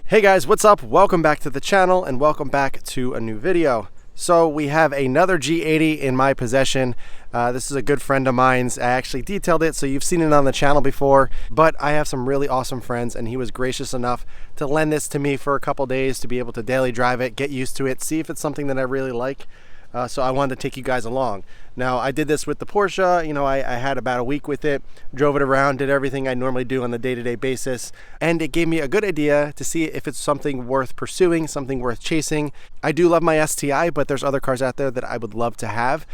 Hey guys, what's up? Welcome back to the channel and welcome back to a new video. So we have another G80 in my possession. This is a good friend of mine's. I actually detailed it, so you've seen it on the channel before, but I have some really awesome friends and he was gracious enough to lend this to me for a couple days to be able to daily drive it, get used to it, see if it's something that I really like. So I wanted to take you guys along. Now, I did this with the Porsche. You know, I had about a week with it, drove it around, did everything I normally do on the day-to-day basis, and it gave me a good idea to see if it's something worth pursuing, something worth chasing. I do love my STI, but there's other cars out there that I would love to have,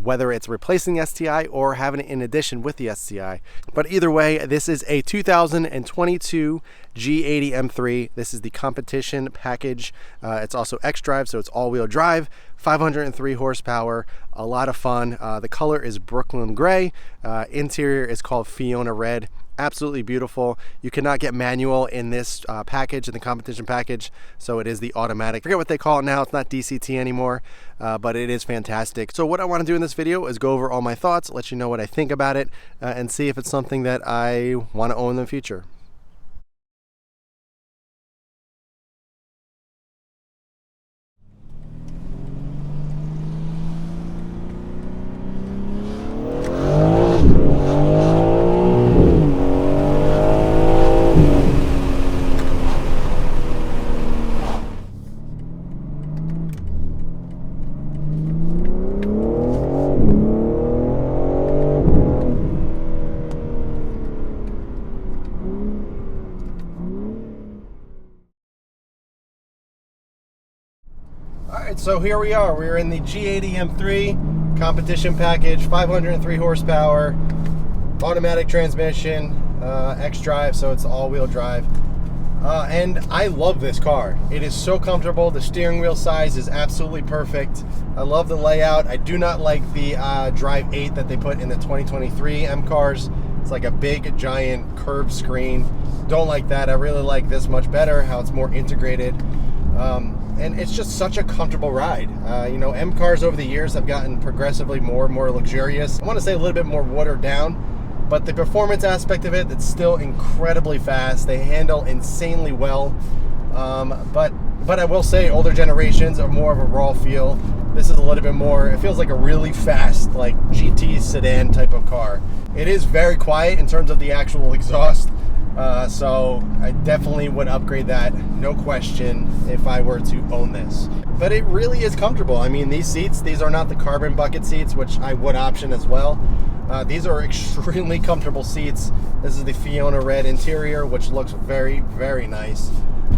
whether it's replacing the STI or having it in addition with the STI. But either way, this is a 2022 G80 M3. This is the competition package. It's also XDrive, so it's all-wheel drive, 503 horsepower, a lot of fun. The color is Brooklyn gray. Interior is called Fiona red. Absolutely beautiful. You cannot get manual in this package, in the competition package, so it is the automatic. I forget what they call it now. It's not DCT anymore, but it is fantastic. So what I want to do in this video is go over all my thoughts, let you know what I think about it, and see if it's something that I want to own in the future. Alright, so here we are. We're in the G80 M3 competition package, 503 horsepower, automatic transmission, XDrive, so it's all-wheel drive. And I love this car. It is so comfortable. The steering wheel size is absolutely perfect. I love the layout. I do not like the Drive 8 that they put in the 2023 M cars. It's like a big, giant curved screen. Don't like that. I really like this much better, how it's more integrated. And it's just such a comfortable ride. You know, M cars over the years have gotten progressively more and more luxurious. I want to say a little bit more watered down, but the performance aspect of it, it's still incredibly fast. They handle insanely well. But I will say older generations are more of a raw feel. This is a little bit more, it feels like a really fast, like GT sedan type of car. It is very quiet in terms of the actual exhaust. So I definitely would upgrade that, no question, if I were to own this. But it really is comfortable. I mean, these seats, these are not the carbon bucket seats, which I would option as well. These are extremely comfortable seats. This is the Fiona red interior, which looks very, very nice.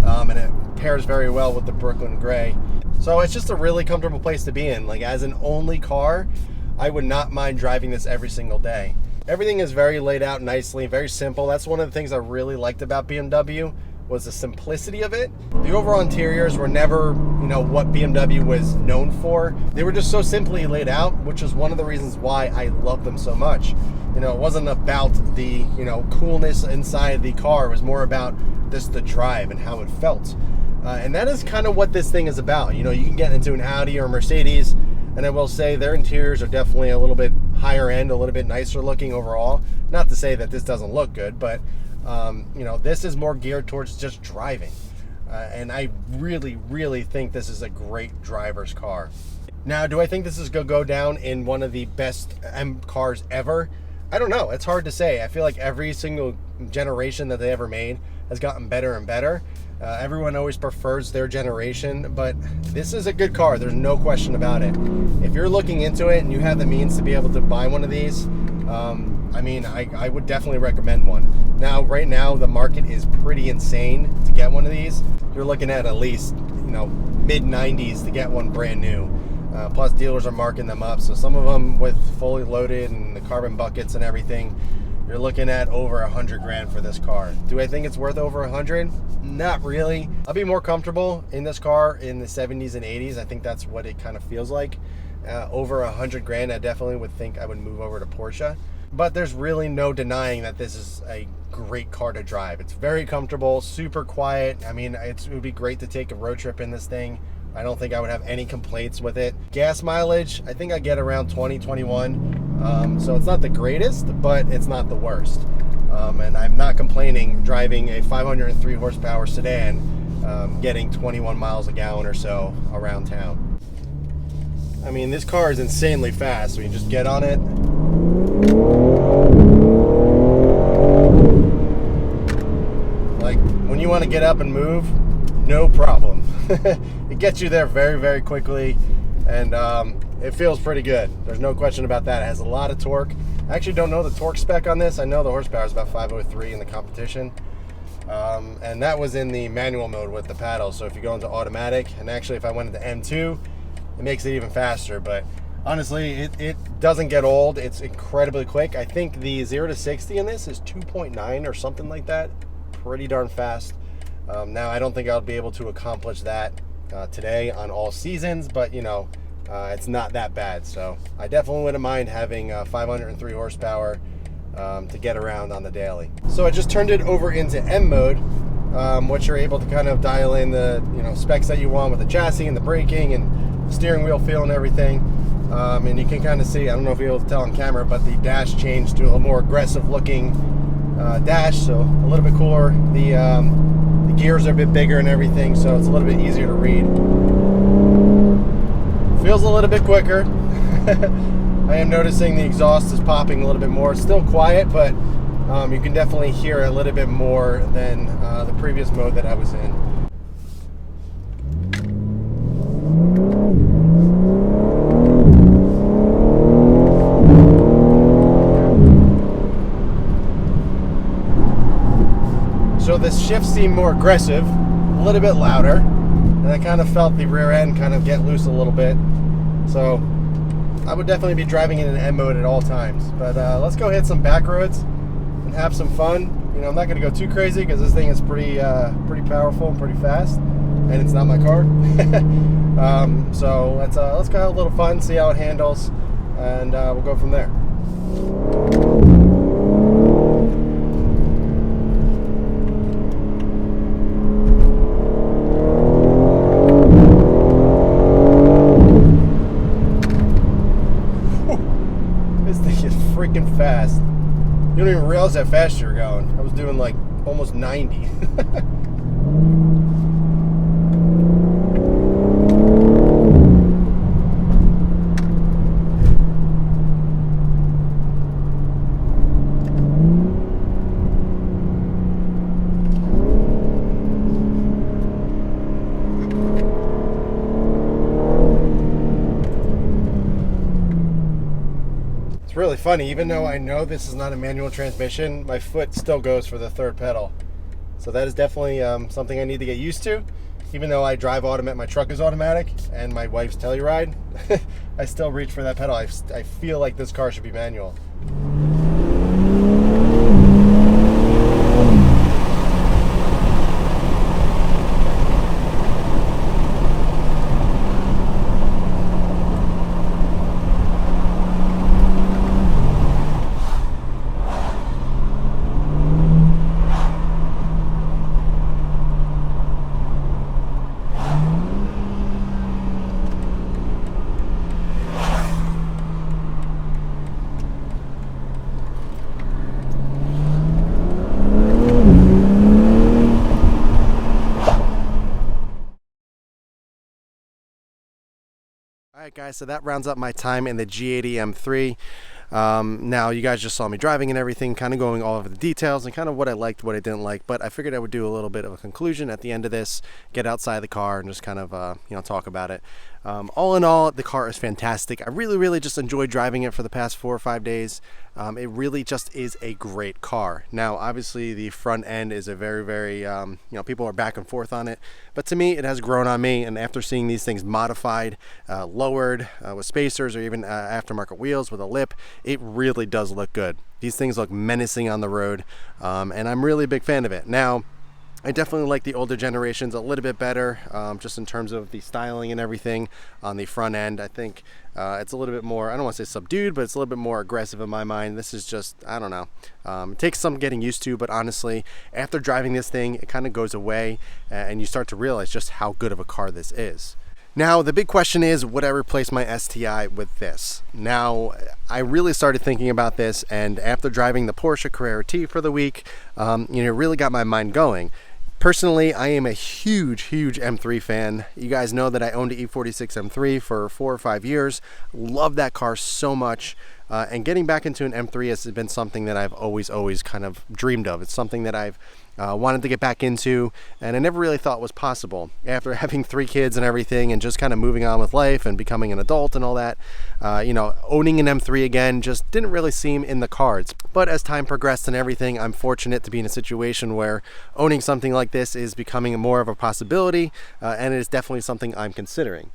And it pairs very well with the Brooklyn gray. So it's just a really comfortable place to be in. Like, as an only car, I would not mind driving this every single day. Everything is very laid out nicely, very simple. That's one of the things I really liked about BMW, was the simplicity of it. The overall interiors were never, you know, what BMW was known for. They were just so simply laid out, which is one of the reasons why I love them so much. You know, it wasn't about the, you know, coolness inside the car. It was more about the drive and how it felt. And that is kind of what this thing is about. You know, you can get into an Audi or a Mercedes, and I will say their interiors are definitely a little bit higher end, a little bit nicer looking overall. Not to say that this doesn't look good, but you know, this is more geared towards just driving. And I really, really think this is a great driver's car. Now, do I think this is going to go down in one of the best M cars ever? I don't know. It's hard to say. I feel like every single generation that they ever made has gotten better and better. Everyone always prefers their generation, but this is a good car. There's no question about it. If you're looking into it and you have the means to be able to buy one of these, I mean, I would definitely recommend one. Now, right now, the market is pretty insane to get one of these. You're looking at least, you know, mid-90s to get one brand new. Plus, dealers are marking them up. So some of them with fully loaded and the carbon buckets and everything, you're looking at over 100 grand for this car. Do I think it's worth over 100? Not really. I'll be more comfortable in this car in the 70s and 80s. I think that's what it kind of feels like. Over 100 grand, I definitely would think I would move over to Porsche. But there's really no denying that this is a great car to drive. It's very comfortable, super quiet. I mean, it would be great to take a road trip in this thing. I don't think I would have any complaints with it. Gas mileage, I think I get around 20, 21. So it's not the greatest, but it's not the worst. And I'm not complaining driving a 503 horsepower sedan getting 21 miles a gallon or so around town. I mean, this car is insanely fast, so you just get on it. Like, when you want to get up and move, no problem. It gets you there very, very quickly, and it feels pretty good. There's no question about that. It has a lot of torque. I actually don't know the torque spec on this. I know the horsepower is about 503 in the competition. And that was in the manual mode with the paddle. So if you go into automatic, and actually if I went into M2, it makes it even faster. But honestly, it doesn't get old. It's incredibly quick. I think the 0 to 60 in this is 2.9 or something like that. Pretty darn fast. Now, I don't think I'll be able to accomplish that today on all seasons, but you know, it's not that bad. So I definitely wouldn't mind having 503 horsepower to get around on the daily. So I just turned it over into M mode, which you're able to kind of dial in the specs that you want with the chassis and the braking and the steering wheel feel and everything. And you can kind of see, I don't know if you're able to tell on camera, but the dash changed to a more aggressive looking dash, so a little bit cooler. The gears are a bit bigger and everything, so it's a little bit easier to read. Feels a little bit quicker. I am noticing the exhaust is popping a little bit more. It's still quiet, but you can definitely hear it a little bit more than the previous mode that I was in. So the shift seemed more aggressive, a little bit louder, and I kind of felt the rear end kind of get loose a little bit. So I would definitely be driving it in M mode at all times. But let's go hit some back roads and have some fun. I'm not going to go too crazy because this thing is pretty powerful and pretty fast, and it's not my car. So let's go have a little fun, see how it handles, and we'll go from there. Freaking fast. You don't even realize how fast you're going. I was doing like almost 90. It's really funny, even though I know this is not a manual transmission, my foot still goes for the third pedal. So that is definitely something I need to get used to. Even though I drive automatic, my truck is automatic, and my wife's Telluride, I still reach for that pedal. I feel like this car should be manual. Alright guys, so that rounds up my time in the G80 M3. Now you guys just saw me driving and everything, kind of going all over the details and kind of what I liked, what I didn't like, but I figured I would do a little bit of a conclusion at the end of this, get outside the car and just kind of talk about it. All in all, the car is fantastic. I really just enjoyed driving it for the past 4 or 5 days. It really just is a great car. Now obviously the front end is a very people are back and forth on it, but to me it has grown on me, and after seeing these things modified, lowered with spacers or even aftermarket wheels with a lip, it really does look good. These things look menacing on the road, and I'm really a big fan of it. Now I definitely like the older generations a little bit better, just in terms of the styling and everything on the front end. I think it's a little bit more, I don't want to say subdued, but it's a little bit more aggressive in my mind. This is just, I don't know. It takes some getting used to, but honestly, after driving this thing, it kind of goes away, and you start to realize just how good of a car this is. Now, the big question is, would I replace my STI with this? Now, I really started thinking about this, and after driving the Porsche Carrera T for the week, it really got my mind going. Personally, I am a huge M3 fan. You guys know that I owned an E46 M3 for 4 or 5 years. Love that car so much. And getting back into an M3 has been something that I've always kind of dreamed of. It's something that I've wanted to get back into, and I never really thought was possible. After having 3 kids and everything, and just kind of moving on with life and becoming an adult and all that, you know, owning an M3 again just didn't really seem in the cards. But as time progressed and everything, I'm fortunate to be in a situation where owning something like this is becoming more of a possibility, and it is definitely something I'm considering.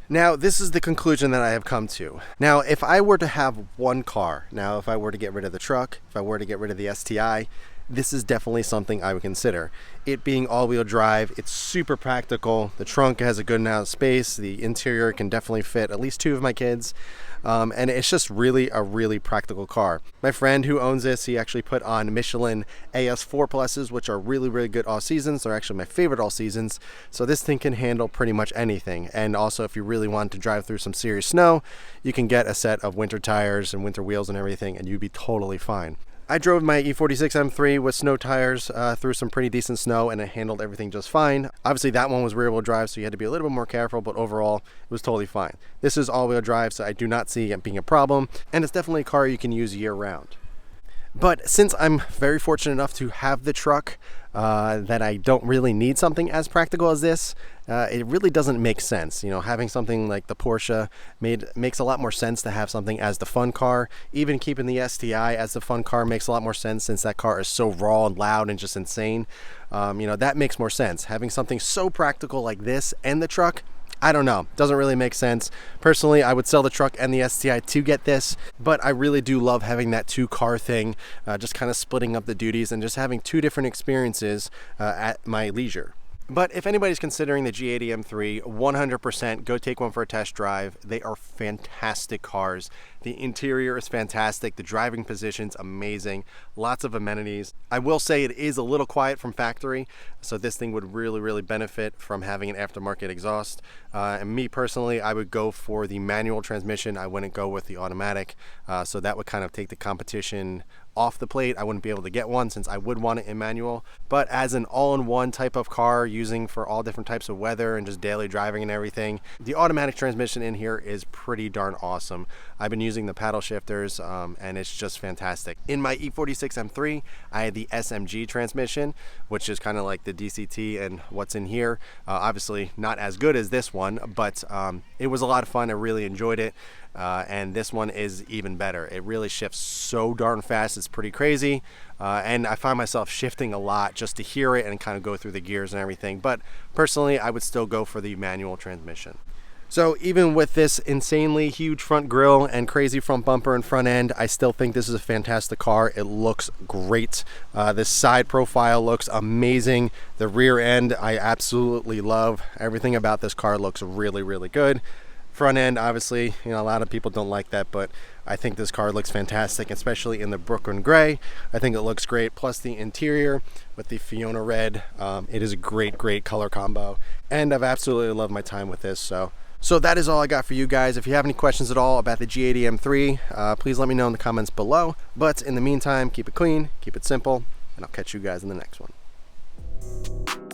Now, this is the conclusion that I have come to. Now, if I were to have one car, now if I were to get rid of the truck, if I were to get rid of the STI, this is definitely something I would consider. It being all-wheel drive, it's super practical. The trunk has a good amount of space. The interior can definitely fit at least 2 of my kids. And it's just really a really practical car. My friend who owns this, he actually put on Michelin AS4 Pluses, which are really good all seasons. They're actually my favorite all seasons. So this thing can handle pretty much anything. And also, if you really want to drive through some serious snow, you can get a set of winter tires and winter wheels and everything, and you'd be totally fine. I drove my E46 M3 with snow tires through some pretty decent snow, and it handled everything just fine. Obviously that one was rear wheel drive, so you had to be a little bit more careful, but overall it was totally fine. This is all wheel drive, so I do not see it being a problem, and it's definitely a car you can use year round. But since I'm very fortunate enough to have the truck, that I don't really need something as practical as this, it really doesn't make sense. You know, having something like the Porsche makes a lot more sense to have something as the fun car. Even keeping the STI as the fun car makes a lot more sense, since that car is so raw and loud and just insane. You know, that makes more sense. Having something so practical like this and the truck, I don't know, doesn't really make sense. Personally, I would sell the truck and the STI to get this, but I really do love having that 2-car thing, just kind of splitting up the duties and just having 2 different experiences at my leisure. But if anybody's considering the G80 M3, 100% go take one for a test drive. They are fantastic cars. The interior is fantastic. The driving position's amazing. Lots of amenities. I will say it is a little quiet from factory, so this thing would really benefit from having an aftermarket exhaust. And me personally, I would go for the manual transmission. I wouldn't go with the automatic, so that would kind of take the competition off the plate. I wouldn't be able to get one since I would want it in manual. But as an all-in-one type of car, using for all different types of weather and just daily driving and everything, the automatic transmission in here is pretty darn awesome. I've been using the paddle shifters, and it's just fantastic. In my E46 M3, I had the SMG transmission, which is kind of like the DCT and what's in here. Obviously not as good as this one, but it was a lot of fun. I really enjoyed it. And this one is even better. It really shifts so darn fast, it's pretty crazy. And I find myself shifting a lot just to hear it and kind of go through the gears and everything. But personally, I would still go for the manual transmission. So even with this insanely huge front grille and crazy front bumper and front end, I still think this is a fantastic car. It looks great. This side profile looks amazing. The rear end, I absolutely love. Everything about this car looks really good. Front end, obviously, you know, a lot of people don't like that, but I think this car looks fantastic, especially in the Brooklyn gray. I think it looks great. Plus the interior with the Fiona red, it is a great color combo, and I've absolutely loved my time with this. So that is all I got for you guys. If you have any questions at all about the G80 M3, please let me know in the comments below. But in the meantime, keep it clean, keep it simple, and I'll catch you guys in the next one.